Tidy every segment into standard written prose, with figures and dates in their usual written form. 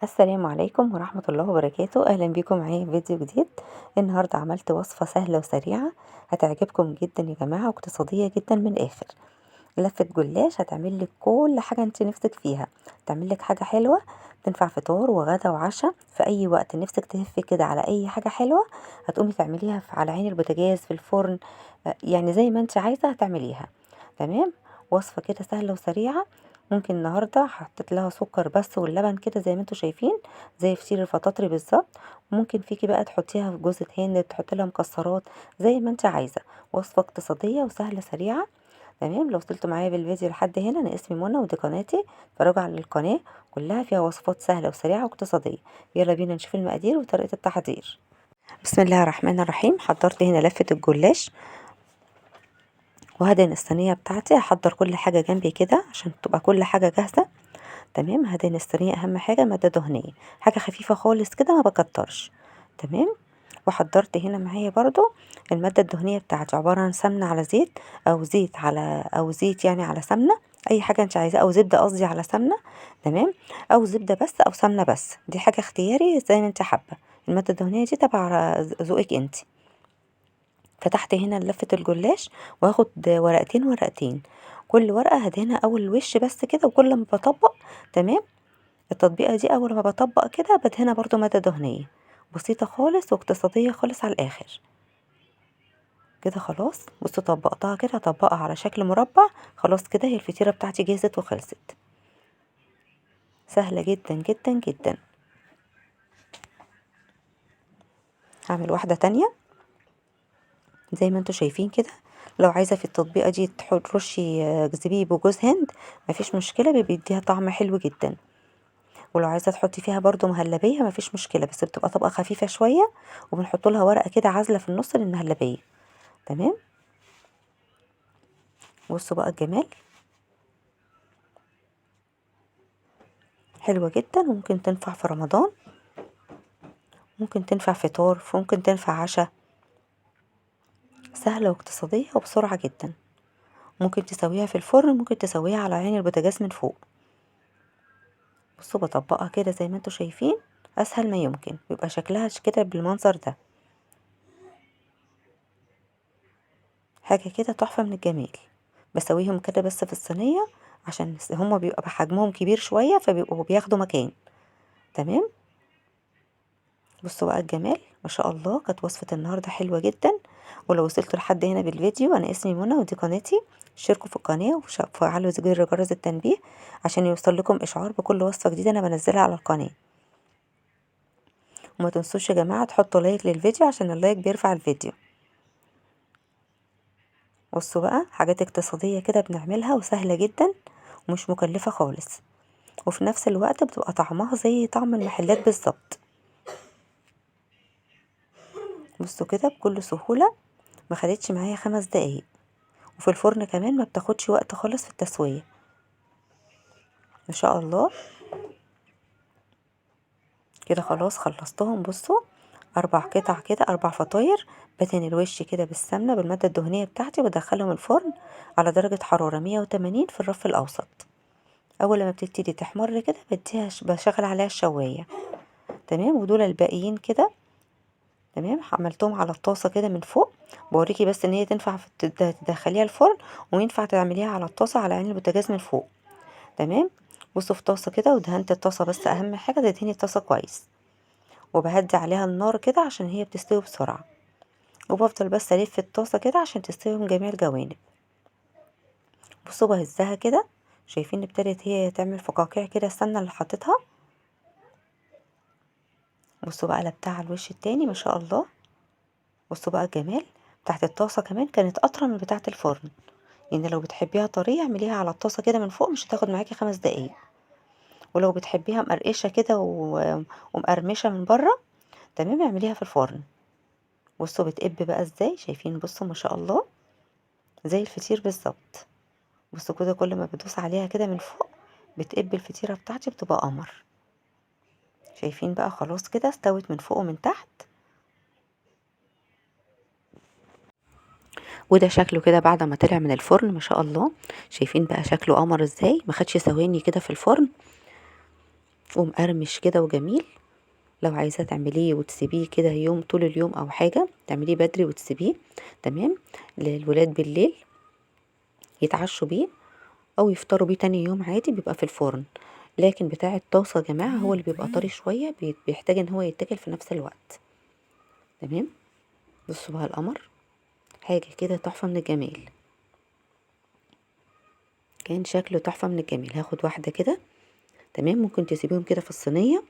السلام عليكم ورحمة الله وبركاته. أهلا بيكم معايا في فيديو جديد. النهاردة عملت وصفة سهلة وسريعة هتعجبكم جدا يا جماعة، واقتصادية جدا من الآخر. لفة جلاش هتعمل لك كل حاجة انت نفسك فيها، تعمل لك حاجة حلوة تنفع فطار وغدا وعشاء في أي وقت نفسك تهفي كده على أي حاجة حلوة. هتقومي تعمليها على عين البوتاجاز في الفرن، يعني زي ما انت عايزة هتعمليها. تمام. وصفة كده سهلة وسريعة. ممكن النهاردة حطيت لها سكر بس واللبن كده زي ما انتوا شايفين، زي فطير الفطاطري بالظبط. ممكن فيكي بقى تحطيها في جوز هند، تحطي لها مكسرات زي ما انت عايزة. وصفة اقتصادية وسهلة سريعة. تمام. لو وصلتوا معايا بالفيديو لحد هنا، انا اسمي منى ودي قناتي. اتفرجوا على القناة، كلها فيها وصفات سهلة وسريعة واقتصادية. يلا بينا نشوف المقادير وطريقة التحضير. بسم الله الرحمن الرحيم. حضرت هنا لفة الجلاش وهدهن الصينية بتاعتي. هحضر كل حاجة جنبي كده عشان تبقى كل حاجة جاهزة. تمام. هدهن الصينية اهم حاجة مادة دهنية، حاجة خفيفة خالص كده ما بكترش. تمام. وحضرت هنا معايا برضو المادة الدهنية بتاعتي، عبارة عن سمنة على زيت، او زيت يعني على سمنة، اي حاجة انت عايزاها، او زبدة قصدي على سمنة. تمام. او زبدة بس او سمنة بس، دي حاجة اختياري زي ما انت حابة. المادة الدهنية دي تبع ذوقك انت. فتحت هنا لفة الجلاش وهاخد ورقتين ورقتين، كل ورقة هدهنها اول وش بس كده، وكل ما بطبق. تمام. التطبيقة دي اول ما بطبق كده بدهنها برضو مادة دهنية بسيطة خالص واقتصادية خالص على الاخر. كده خلاص. بصوا طبقتها كده، هطبقها على شكل مربع. خلاص كده هي الفطيرة بتاعتي جهزت وخلصت. سهلة جدا جدا جدا. هعمل واحدة تانية زي ما انتوا شايفين كده. لو عايزة في التطبيقة دي ترشي زبيب وجوز هند، مفيش مشكلة، بيديها طعم حلو جدا. ولو عايزة تحطي فيها برضو مهلبية مفيش مشكلة، بس بتبقى طبقة خفيفة شوية، وبنحط لها ورقة كده عازلة في النص للمهلبية. تمام. بصوا بقى الجمال، حلوة جدا، وممكن تنفع في رمضان، ممكن تنفع فطار، ممكن تنفع عشاء. سهلة واقتصادية وبسرعة جدا. ممكن تسويها في الفرن، ممكن تسويها على عين البوتاجاز من فوق. بصوا بطبقها كده زي ما انتوا شايفين، اسهل ما يمكن، بيبقى شكلها كده بالمنظر ده. حاجة كده تحفة من الجمال. بسويهم كده بس في الصينية عشان هما بيبقى بحجمهم كبير شوية، فبيبقوا بياخدوا مكان. تمام. بصوا بقى الجمال، ما شاء الله. كانت وصفة النهاردة حلوة جدا. ولو وصلتوا لحد هنا بالفيديو، انا اسمي منى ودي قناتي. اشتركوا في القناة وفعلوا زر جرس التنبيه عشان يوصل لكم اشعار بكل وصفة جديدة انا بنزلها على القناة. وما تنسوش يا جماعة تحطوا لايك للفيديو عشان اللايك بيرفع الفيديو. بصوا بقى، حاجات اقتصادية كده بنعملها وسهلة جدا ومش مكلفة خالص، وفي نفس الوقت بتبقى طعمها زي طعم المحلات بالظبط. بصوا كده بكل سهولة، ما خدتش معايا 5 دقايق، وفي الفرن كمان ما بتاخدش وقت خالص في التسوية. ما شاء الله. كده خلاص خلصتهم. بصوا 4 قطع كده، 4 فطاير. بدهن الوش كده بالسمنة بالمادة الدهنية بتاعتي، وادخلهم الفرن على درجة حرارة 180 في الرف الأوسط. أول لما بتبتدي تحمر كده بديها بشغل عليها الشواية. تمام. ودول الباقيين كده. تمام. عملتهم على الطاسة كده من فوق، بوريكي بس ان هي تنفع تدخليها الفرن، وينفع تعمليها على الطاسة على عين البوتاجاز من فوق. تمام. بصوا في طاسة كده، ودهنت الطاسة، بس اهم حاجة تدهني الطاسة كويس، وبهدي عليها النار كده عشان هي بتستوي بسرعة. وبفضل بس الف الطاسة كده عشان تستوي من جميع الجوانب. بصوا بهزها كده، شايفين ابتدت هي تعمل فقاقيع كده السمنة اللي حطيتها. بصوا بقى قلبتها على الوش التاني، ما شاء الله. بصوا بقى الجمال. بتاعت الطاسة كمان كانت أطرى من بتاعة الفرن، يعني لو بتحبيها طرية اعمليها على الطاسة كده من فوق، مش هتاخد معاكي 5 دقايق. ولو بتحبيها مقرقشة كده ومقرمشة من بره، تمام، اعمليها في الفرن. بصوا بتقب بقى ازاي، شايفين؟ بصوا ما شاء الله، زي الفطير بالظبط. بصوا كده كل ما بدوس عليها كده من فوق بتقب الفطيرة بتاعتي، بتبقى قمر. شايفين بقى؟ خلاص كده استوت من فوق ومن تحت. وده شكله كده بعد ما طلع من الفرن، ما شاء الله. شايفين بقى شكله قمر ازاي، ما خدش ثواني كده في الفرن. ومقرمش كده وجميل. لو عايزاه تعمليه وتسيبيه كده يوم طول اليوم او حاجه، تعمليه بدري وتسيبيه تمام للولاد بالليل يتعشوا بيه او يفطروا بيه تاني يوم عادي، بيبقى في الفرن. لكن بتاع الطاسه يا جماعه هو اللي بيبقى طري شويه، بيحتاج ان هو يتاكل في نفس الوقت. تمام. بصوا بقى القمر، حاجه كده تحفه من الجمال، كان شكله تحفه من الجمال. هاخد واحده كده تمام، ممكن تسيبيهم كده في الصينيه،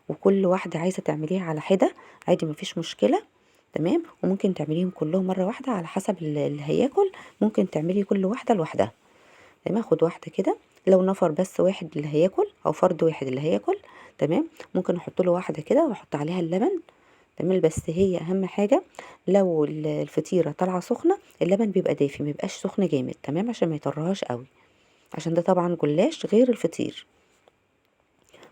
وكل واحده عايزه تعمليها على حده عادي مفيش مشكله. تمام. وممكن تعمليهم كلهم مره واحده على حسب اللي هياكل، ممكن تعملي كل واحده لوحدها. تمام. اخد واحده كده لو نفر بس واحد اللي هياكل او فرد واحد اللي هياكل. تمام. ممكن احط له واحده كده واحط عليها اللبن. تمام. بس هي اهم حاجه لو الفطيره طالعه سخنه اللبن بيبقى دافي، ما يبقاش سخن جامد. تمام. عشان ما يطرهاش قوي، عشان ده طبعا جلاش غير الفطير.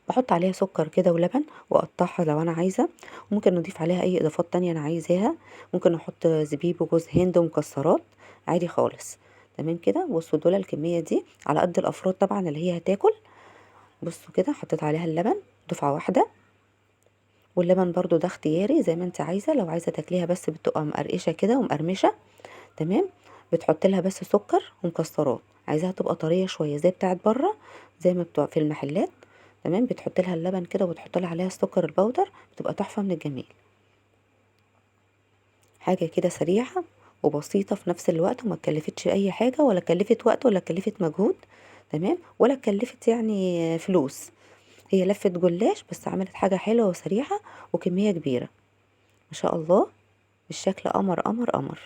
بحط عليها سكر كده ولبن واقطعها لو انا عايزه. ممكن نضيف عليها اي اضافات تانية انا عايزاها، ممكن احط زبيب وجوز هند ومكسرات عادي خالص. تمام كده. بصوا دول الكميه دي على قد الافراد طبعا اللي هي هتاكل. بصوا كده حطيت عليها اللبن دفعه واحده، واللبن برضو ده اختياري زي ما انت عايزه. لو عايزه تاكليها بس بتبقى مقرقشه كده ومقرمشه. تمام. بتحط لها بس سكر ومكسرات. عايزاها تبقى طريه شويه زي بتاعت بره، زي ما بتوع في المحلات. تمام. بتحط لها اللبن كده وتحط لها عليها السكر البودر، بتبقى تحفه من الجمال. حاجه كده سريعه وبسيطه في نفس الوقت، وما تكلفتش اي حاجه، ولا كلفت وقت ولا كلفت مجهود. تمام. ولا كلفت يعني فلوس. هي لفه جلاش بس عملت حاجه حلوه وسريعه وكميه كبيره ما شاء الله. الشكل قمر قمر قمر.